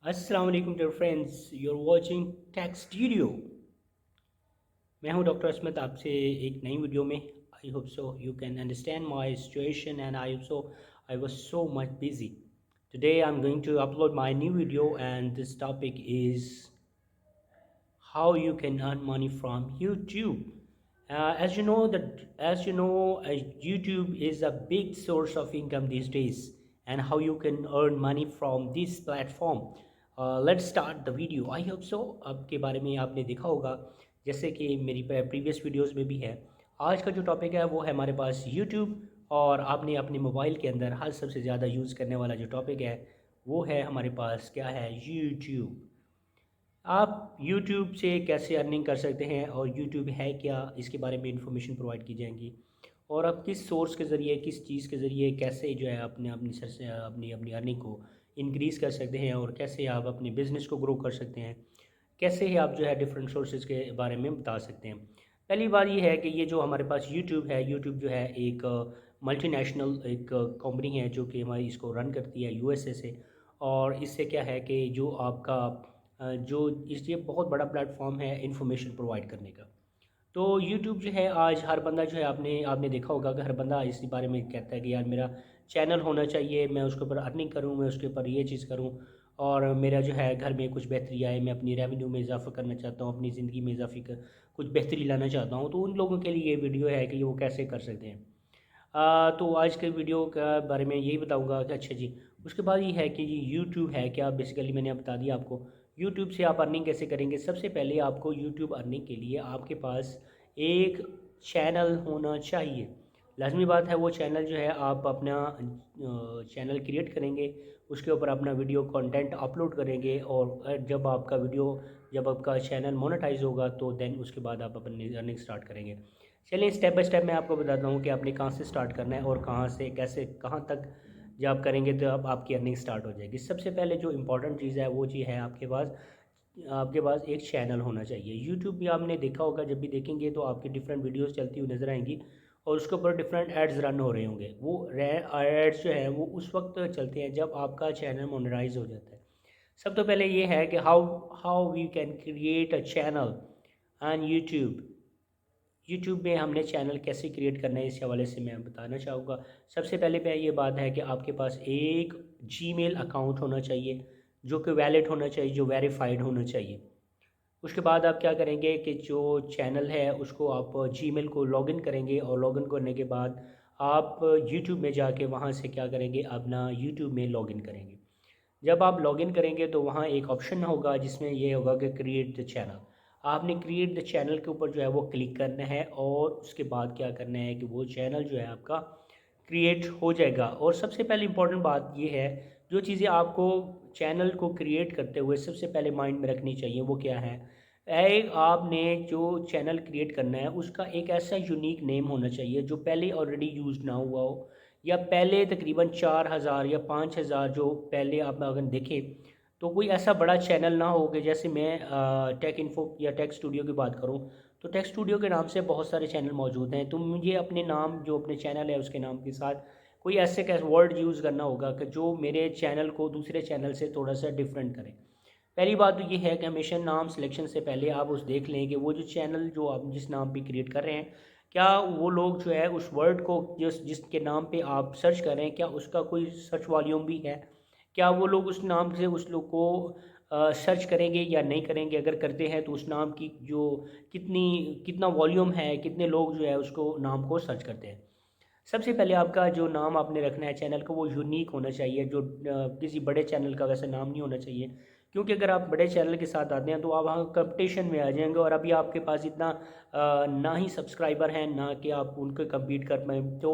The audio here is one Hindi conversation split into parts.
अस्सलाम वालेकुम dear friends, you are watching Tech Studio. मैं हूं डॉक्टर असमत आपसे एक नई वीडियो में। I hope so you can understand my situation and I hope so I was so much busy. Today I am going to upload my new video and this topic is how you can earn money from YouTube. As you know, YouTube is a big source of income these days, and how you can earn money from this platform. Let's start the video. I hope so आपके बारे में आपने देखा होगा, जैसे कि मेरी प्रीवियस वीडियोस में भी है। आज का जो टॉपिक है वो है हमारे पास YouTube, और आपने अपने मोबाइल के अंदर हर सबसे ज़्यादा यूज़ करने वाला जो टॉपिक है वो है हमारे पास क्या है, YouTube। आप YouTube से कैसे अर्निंग कर सकते हैं और YouTube है क्या, इसके बारे में इंफॉर्मेशन प्रोवाइड की जाएंगी। और आप किस सोर्स के ज़रिए, किस चीज़ के ज़रिए कैसे जो है अपने अपनी सर से अपनी अपनी अर्निंग को इंक्रीज़ कर सकते हैं, और कैसे आप अपने बिज़नेस को ग्रो कर सकते हैं, कैसे ही आप जो है डिफरेंट सोर्सेज के बारे में बता सकते हैं। पहली बात ये है कि ये जो हमारे पास यूट्यूब है, यूट्यूब जो है एक मल्टीनेशनल एक कंपनी है जो कि हमारी इसको रन करती है यूएसए से। और इससे क्या है कि जो आपका जो इसलिए बहुत बड़ा प्लेटफॉर्म है इंफॉर्मेशन प्रोवाइड करने का। तो यूट्यूब जो है आज हर बंदा जो है, आपने आपने देखा होगा कि हर बंदा इसी बारे में कहता है कि यार मेरा चैनल होना चाहिए, मैं उसके ऊपर अर्निंग करूँ, मैं उसके ऊपर ये चीज़ करूँ, और मेरा जो है घर में कुछ बेहतरी आए, मैं अपनी रेवेन्यू में इजाफा करना चाहता हूँ, अपनी ज़िंदगी में कुछ बेहतरी लाना चाहता हूँ। तो उन लोगों के लिए ये वीडियो है कि वो कैसे कर सकते हैं। तो आज के वीडियो के बारे में यही बताऊंगा कि अच्छा जी, उसके बाद ये है कि ये यूट्यूब है क्या। बेसिकली मैंने अब बता दिया आपको यूट्यूब से आप अर्निंग कैसे करेंगे। सबसे पहले आपको यूट्यूब अर्निंग के लिए आपके पास एक चैनल होना चाहिए। लाजमी बात है, वो चैनल जो है आप अपना चैनल क्रिएट करेंगे, उसके ऊपर अपना वीडियो कंटेंट अपलोड करेंगे, और जब आपका चैनल मोनेटाइज होगा तो देन उसके बाद आप अपनी अर्निंग स्टार्ट करेंगे। चलिए स्टेप बाय स्टेप मैं आपको बताता हूँ कि आपने कहाँ से स्टार्ट करना है और कहाँ से कैसे कहाँ तक जब आप करेंगे तो अब आपकी अर्निंग स्टार्ट हो जाएगी। सबसे पहले जो इम्पोर्टेंट चीज़ है वो चीज़ है आपके पास एक चैनल होना चाहिए। यूट्यूब भी आपने देखा होगा, जब भी देखेंगे तो आपकी डिफरेंट वीडियोस चलती हुई नज़र आएंगी, और उसके ऊपर डिफरेंट एड्स रन हो रहे होंगे। वो एड्स जो है वो उस वक्त चलते हैं जब आपका चैनल मोनेटाइज हो जाता है। सब तो पहले ये है कि how how we can create a channel on YouTube. YouTube में हमने चैनल कैसे क्रिएट करना है, इस हवाले से मैं बताना चाहूँगा। सबसे पहले पे ये बात है कि आपके पास एक जीमेल अकाउंट होना चाहिए, जो कि वैलिड होना चाहिए, जो वेरीफाइड होना चाहिए। उसके बाद आप क्या करेंगे कि जो चैनल है उसको आप जीमेल को लॉगिन करेंगे, और लॉगिन करने के बाद आप यूट्यूब में जाके वहाँ से क्या करेंगे, अपना यूट्यूब में लॉगिन करेंगे। जब आप लॉगिन करेंगे तो वहाँ एक ऑप्शन होगा जिसमें ये होगा कि क्रिएट द चैनल। आपने क्रिएट द चैनल के ऊपर जो है वो क्लिक करना है, और उसके बाद क्या करना है कि वो चैनल जो है आपका क्रिएट हो जाएगा। और सबसे पहले इम्पॉर्टेंट बात ये है, जो चीज़ें आपको चैनल को क्रिएट करते हुए सबसे पहले माइंड में रखनी चाहिए वो क्या है। एक आपने जो चैनल क्रिएट करना है उसका एक ऐसा यूनिक नेम होना चाहिए जो पहले ऑलरेडी यूज़ ना हुआ हो, या पहले तकरीबन 4,000 या 5,000 जो पहले आप अगर देखें तो कोई ऐसा बड़ा चैनल ना हो कि जैसे मैं टेक इन्फो या टेक स्टूडियो की बात करूं, तो टेक स्टूडियो के नाम से बहुत सारे चैनल मौजूद हैं। तो मुझे अपने नाम, जो अपने चैनल है उसके नाम के साथ कोई ऐसे वर्ड यूज़ करना होगा कि जो मेरे चैनल को दूसरे चैनल से थोड़ा सा डिफरेंट करे। पहली बात तो ये है कि हमेशा नाम सिलेक्शन से पहले आप उस देख लें कि वो जो चैनल जो आप जिस नाम पे क्रिएट कर रहे हैं, क्या वो लोग जो है उस वर्ड को जिसके नाम पे आप सर्च कर रहे हैं, क्या उसका कोई सर्च वॉल्यूम भी है, क्या वो लोग उस नाम से उस लोग को सर्च करेंगे या नहीं करेंगे। अगर करते हैं तो उस नाम की जो कितनी कितना वॉल्यूम है, कितने लोग जो है उसको नाम को सर्च करते हैं। सबसे पहले आपका जो नाम आपने रखना है चैनल को वो यूनिक होना चाहिए, जो किसी बड़े चैनल का वैसे नाम नहीं होना चाहिए। क्योंकि अगर आप बड़े चैनल के साथ आते हैं तो आप वहाँ कंपटीशन में आ जाएंगे, और अभी आपके पास इतना ना ही सब्सक्राइबर हैं ना कि आप उनको कम्पीट कर पाएँ। तो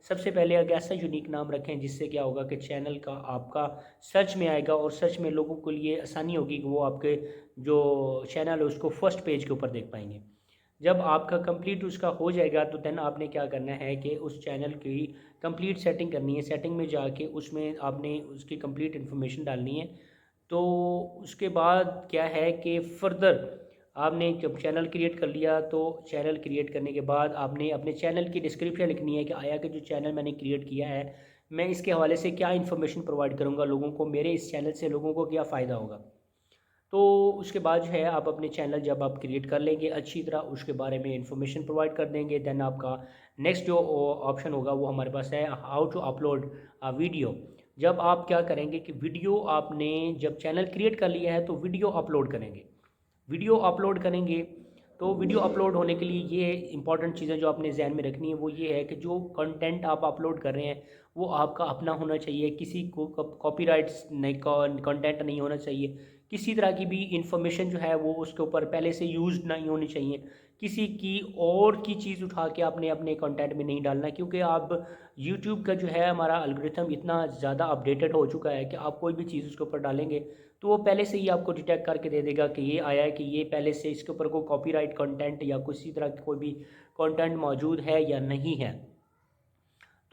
सबसे पहले एक ऐसा यूनिक नाम रखें जिससे क्या होगा कि चैनल का आपका सर्च में आएगा, और सर्च में लोगों के लिए आसानी होगी कि वो आपके जो चैनल है उसको फर्स्ट पेज के ऊपर देख पाएंगे। जब आपका कंप्लीट उसका हो जाएगा तो देन आपने क्या करना है कि उस चैनल की कंप्लीट सेटिंग करनी है। सेटिंग में जाके उसमें आपने उसकी कंप्लीट इन्फॉर्मेशन डालनी है। तो उसके बाद क्या है कि फर्दर आपने जब चैनल क्रिएट कर लिया, तो चैनल क्रिएट करने के बाद आपने अपने चैनल की डिस्क्रिप्शन लिखनी है कि आया कि जो चैनल मैंने क्रिएट किया है, मैं इसके हवाले से क्या इन्फॉर्मेशन प्रोवाइड करूँगा लोगों को, मेरे इस चैनल से लोगों को क्या फ़ायदा होगा। तो उसके बाद जो है आप अपने चैनल जब आप क्रिएट कर लेंगे अच्छी तरह, उसके बारे में इंफॉर्मेशन प्रोवाइड कर देंगे, देन आपका नेक्स्ट जो ऑप्शन होगा वो हमारे पास है, हाउ टू अपलोड वीडियो। जब आप क्या करेंगे कि वीडियो आपने जब चैनल क्रिएट कर लिया है तो वीडियो अपलोड करेंगे। वीडियो अपलोड करेंगे तो वीडियो अपलोड होने के लिए ये इंपॉर्टेंट चीज़ें जो आपने ध्यान में रखनी है वो ये है कि जो कंटेंट आप अपलोड कर रहे हैं वो आपका अपना होना चाहिए, किसी को कॉपीराइट्स नहीं, कंटेंट नहीं होना चाहिए, किसी तरह की भी इंफॉर्मेशन जो है वो उसके ऊपर पहले से यूज नहीं होनी चाहिए, किसी की और की चीज़ उठा के आपने अपने कंटेंट में नहीं डालना, क्योंकि आप यूट्यूब का जो है हमारा एल्गोरिथम इतना ज़्यादा अपडेटेड हो चुका है कि आप कोई भी चीज़ उसके ऊपर डालेंगे तो वो पहले से ही आपको डिटेक्ट करके दे देगा कि ये आया है, कि ये पहले से इसके ऊपर कोई कॉपीराइट कंटेंट या किसी तरह की कोई भी कंटेंट मौजूद है या नहीं है।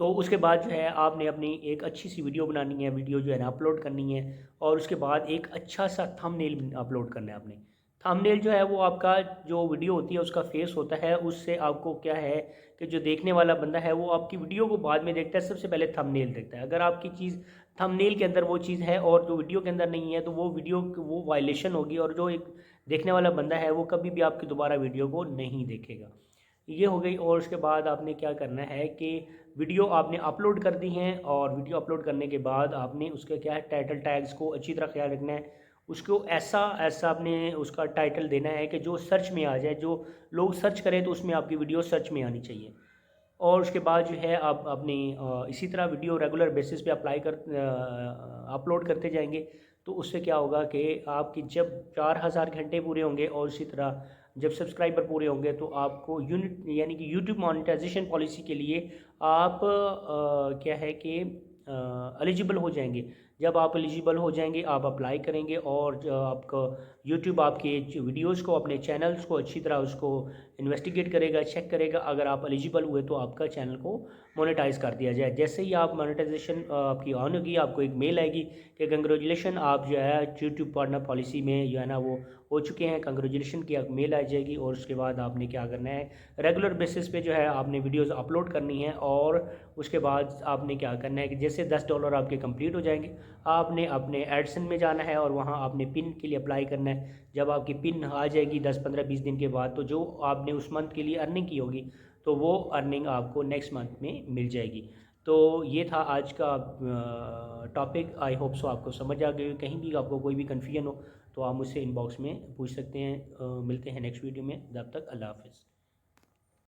तो उसके बाद जो है आपने अपनी एक अच्छी सी वीडियो बनानी है, वीडियो जो है ना अपलोड करनी है, और उसके बाद एक अच्छा सा थंबनेल अपलोड करना है आपने। थंबनेल जो है वो आपका जो वीडियो होती है उसका फेस होता है, उससे आपको क्या है कि जो देखने वाला बंदा है वो आपकी वीडियो को बाद में देखता है, सबसे पहले थंबनेल देखता है। अगर आपकी चीज़ थंबनेल के अंदर वो चीज़ है और जो वीडियो के अंदर नहीं है तो वो वीडियो वो वायलेशन होगी, और जो एक देखने वाला बंदा है वो कभी भी आपकी दोबारा वीडियो को नहीं देखेगा। ये हो गई। और उसके बाद आपने क्या करना है कि वीडियो आपने अपलोड कर दी हैं, और वीडियो अपलोड करने के बाद आपने उसके क्या है टाइटल टैग्स को अच्छी तरह ख्याल रखना है। उसको ऐसा ऐसा आपने उसका टाइटल देना है कि जो सर्च में आ जाए, जो लोग सर्च करें तो उसमें आपकी वीडियो सर्च में आनी चाहिए। और उसके बाद जो है आप अपनी इसी तरह वीडियो रेगुलर बेसिस पे अप्लाई कर अपलोड करते जाएंगे। तो उससे क्या होगा कि आपकी जब 4000 घंटे पूरे होंगे और इसी तरह जब सब्सक्राइबर पूरे होंगे तो आपको यूनिट यानी कि यूट्यूब मोनेटाइजेशन पॉलिसी के लिए आप क्या है कि एलिजिबल हो जाएंगे। जब आप एलिजिबल हो जाएंगे आप अप्लाई करेंगे, और जो आपका यूट्यूब आपके वीडियोज़ को, अपने चैनल्स को अच्छी तरह उसको इन्वेस्टिगेट करेगा, चेक करेगा। अगर आप एलिजिबल हुए तो आपका चैनल को मोनेटाइज कर दिया जाए। जैसे ही आप मोनेटाइजेशन आपकी ऑन होगी, आपको एक मेल आएगी कि कंग्रेचुलेशन, आप जो है यूट्यूब पार्टनर पॉलिसी में जो है ना वो हो चुके हैं, कंग्रेचुलेशन की एक मेल आ जाएगी। और उसके बाद आपने क्या करना है, रेगुलर बेसिस पे जो है आपने वीडियोज़ अपलोड करनी है। और उसके बाद आपने क्या करना है कि जैसे $10 आपके कंप्लीट हो जाएंगे, आपने अपने एडसन में जाना है और वहाँ आपने पिन के लिए अप्लाई करना है। जब आपकी पिन आ जाएगी 10 15 20 दिन के बाद, तो जो आपने उस मंथ के लिए अर्निंग की होगी तो वो अर्निंग आपको नेक्स्ट मंथ में मिल जाएगी। तो ये था आज का टॉपिक। आई होप सो आपको समझ आ गई। कहीं भी आपको कोई भी कन्फ्यूजन हो तो आप मुझसे इनबॉक्स में पूछ सकते हैं। मिलते हैं नेक्स्ट वीडियो में, तब तक अल्लाह हाफ़िज़।